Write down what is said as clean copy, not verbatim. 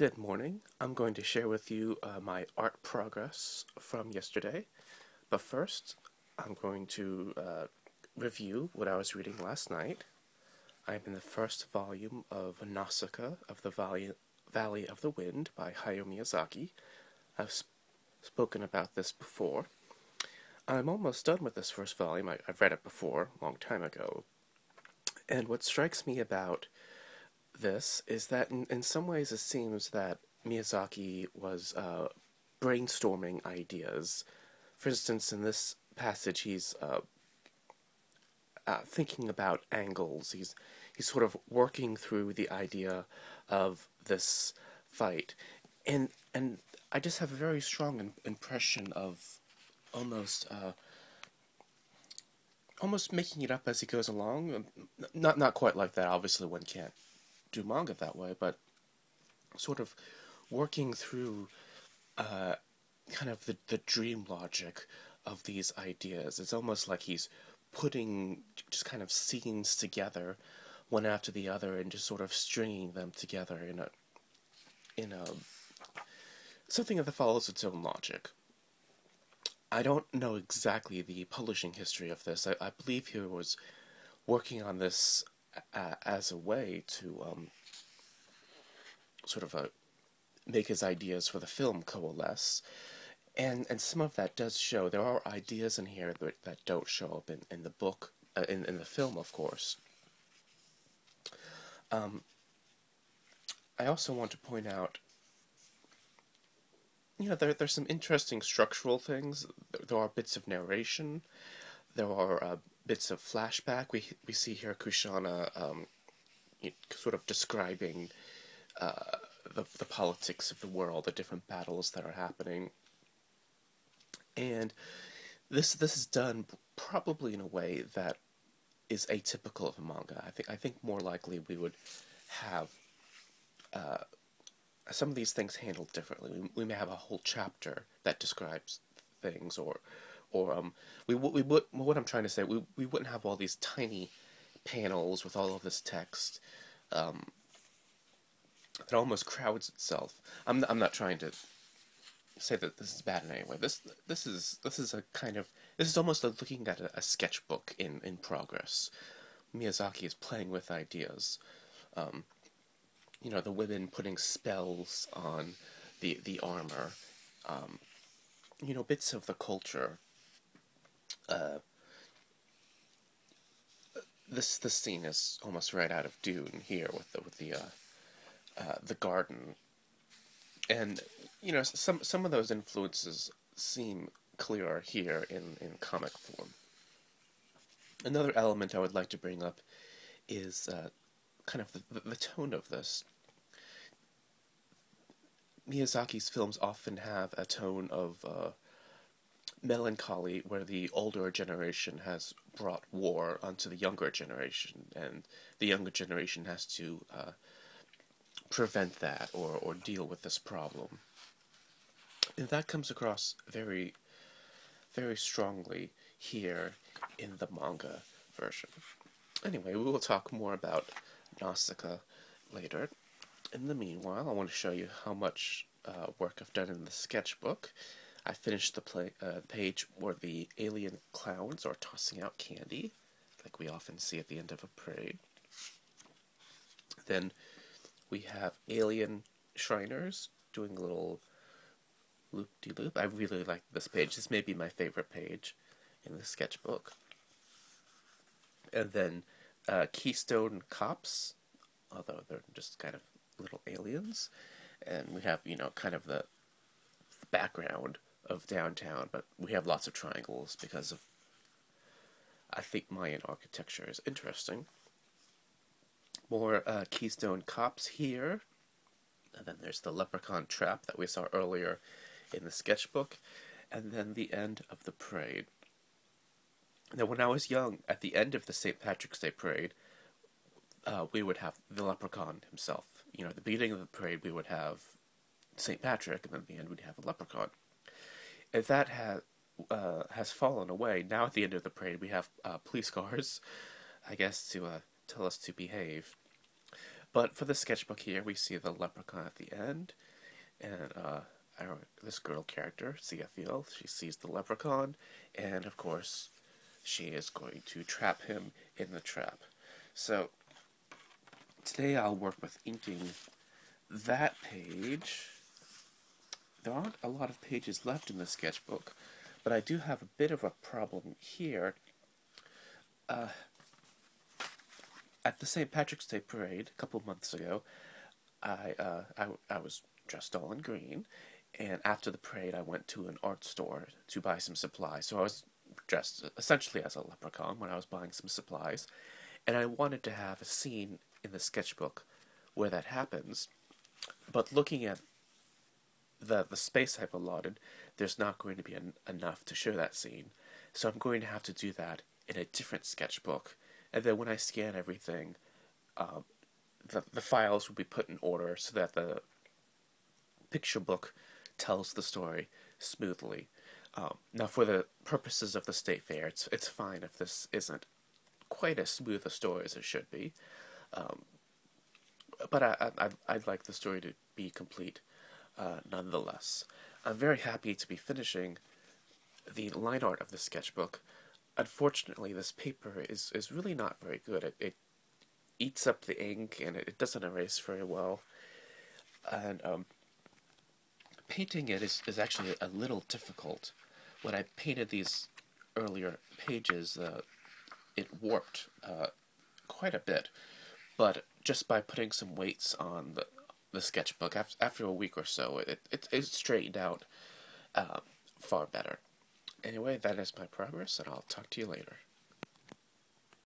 Good morning. I'm going to share with you my art progress from yesterday. But first, I'm going to review what I was reading last night. I'm in the first volume of Nausicaa of the Valley of the Wind by Hayao Miyazaki. I've spoken about this before. I'm almost done with this first volume. I've read it before, a long time ago. And what strikes me about this is that in some ways it seems that Miyazaki was brainstorming ideas. For instance, in this passage, he's thinking about angles. He's sort of working through the idea of this fight, and I just have a very strong impression of almost almost making it up as he goes along. Not quite like that. Obviously, one can't do manga that way, but sort of working through kind of the dream logic of these ideas. It's almost like he's putting just kind of scenes together, one after the other, and just sort of stringing them together in a something that follows its own logic. I don't know exactly the publishing history of this. I believe he was working on this as a way to sort of make his ideas for the film coalesce. And some of that does show. There are ideas in here that don't show up in the book, in the film, of course. I also want to point out, there's some interesting structural things. There are bits of narration. There are bits of flashback. We see here Kushana sort of describing the politics of the world, the different battles that are happening. And this is done probably in a way that is atypical of a manga. I think more likely we would have some of these things handled differently. We may have a whole chapter that describes things, or we would. What I'm trying to say, we wouldn't have all these tiny panels with all of this text. It almost crowds itself. I'm not trying to say that this is bad in any way. This is almost like looking at a sketchbook in progress. Miyazaki is playing with ideas. The women putting spells on the armor. Bits of the culture. This scene is almost right out of Dune here with the garden, and some of those influences seem clearer here in comic form. Another element I would like to bring up is kind of the tone of this. Miyazaki's films often have a tone of melancholy, where the older generation has brought war onto the younger generation, and the younger generation has to prevent that or deal with this problem. And that comes across very, very strongly here in the manga version. Anyway, we will talk more about Nausicaa later. In the meanwhile, I want to show you how much work I've done in the sketchbook. I finished the page where the alien clowns are tossing out candy, like we often see at the end of a parade. Then we have alien Shriners doing a little loop-de-loop. I really like this page. This may be my favorite page in the sketchbook. And then Keystone Cops, although they're just kind of little aliens. And we have, kind of the background of downtown, but we have lots of triangles because of, I think, Mayan architecture is interesting. More Keystone Cops here. And then there's the leprechaun trap that we saw earlier in the sketchbook. And then the end of the parade. Now, when I was young, at the end of the St. Patrick's Day parade, we would have the leprechaun himself. At the beginning of the parade, we would have St. Patrick, and then at the end, we'd have a leprechaun. If that has fallen away, now at the end of the parade, we have police cars, I guess, to tell us to behave. But for the sketchbook here, we see the leprechaun at the end, and this girl character, Ziafiel, she sees the leprechaun, and of course, she is going to trap him in the trap. So, today I'll work with inking that page. There aren't a lot of pages left in the sketchbook, but I do have a bit of a problem here. At the St. Patrick's Day parade a couple months ago, I was dressed all in green, and after the parade I went to an art store to buy some supplies. So I was dressed essentially as a leprechaun when I was buying some supplies, and I wanted to have a scene in the sketchbook where that happens, but looking at the space I've allotted, there's not going to be enough to show that scene, so I'm going to have to do that in a different sketchbook, and then when I scan everything, the files will be put in order so that the picture book tells the story smoothly. Now, for the purposes of the State Fair, it's fine if this isn't quite as smooth a story as it should be, but I'd like the story to be complete nonetheless. I'm very happy to be finishing the line art of the sketchbook. Unfortunately, this paper is really not very good. It eats up the ink, and it doesn't erase very well. And painting it is actually a little difficult. When I painted these earlier pages, it warped quite a bit. But just by putting some weights on the sketchbook, after a week or so, it straightened out far better. Anyway, that is my progress, and I'll talk to you later.